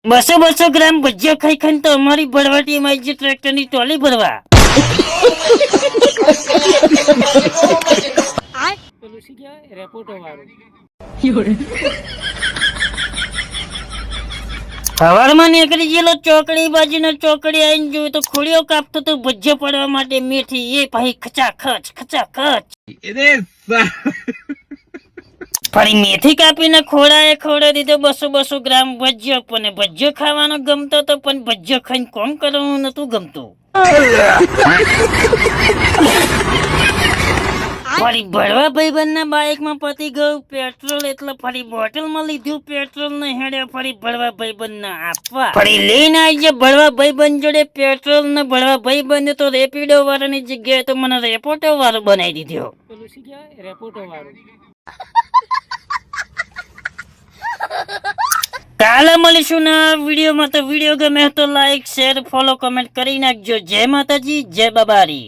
200 ગ્રામ ભજીયા ખાઈ ખાઈને તો અમારી ભરવાટીમાં જે ટ્રેક્ટરની ટોલી ભરવા. પેલું શી કહેવાય રેપોર્ટો વાળું. સવારમાં નીકળી ગયેલો ચોકડી બાજુનો ચોકડી આવીને જોયું તો ખોળીઓ કાપતો તો ભજીયા પડવા માટે મેથી એ ભાઈ ખચાખચ ખચાખચ. ફરી મેથી કાપીને ખોડા દીધો 200 ગ્રામ ભજીયો. પણ ભજીયો ખાવાનો ગમતો તો પણ ભજીયો ખાઈને કોમ કરવાનું નતું ગમતું. ફરી ભરવા ભાઈબંધના બાઇકમાં પતી ગયું પેટ્રોલ એટલે ફરી બોટલમાં લીધું પેટ્રોલ ને હેડ્યા ફરી ભરવા ભાઈબંધને આપવા. ફરી લઈને આવી ગયા ભરવા ભાઈબંધ જોડે પેટ્રોલ ને ભરવા ભાઈબંધ તો રેપિડો વાળાની જગ્યાએ તો મને રેપોર્ટો વાળો બનાવી દીધો. પેલું શી કહેવાય રેપોર્ટો વાળું. કાલે મળીશું ના વિડીયોમાં. તો વિડીયો ગમે તો લાઈક શેર ફોલો કમેન્ટ કરી નાખજો. જય માતાજી, જય બાબારી.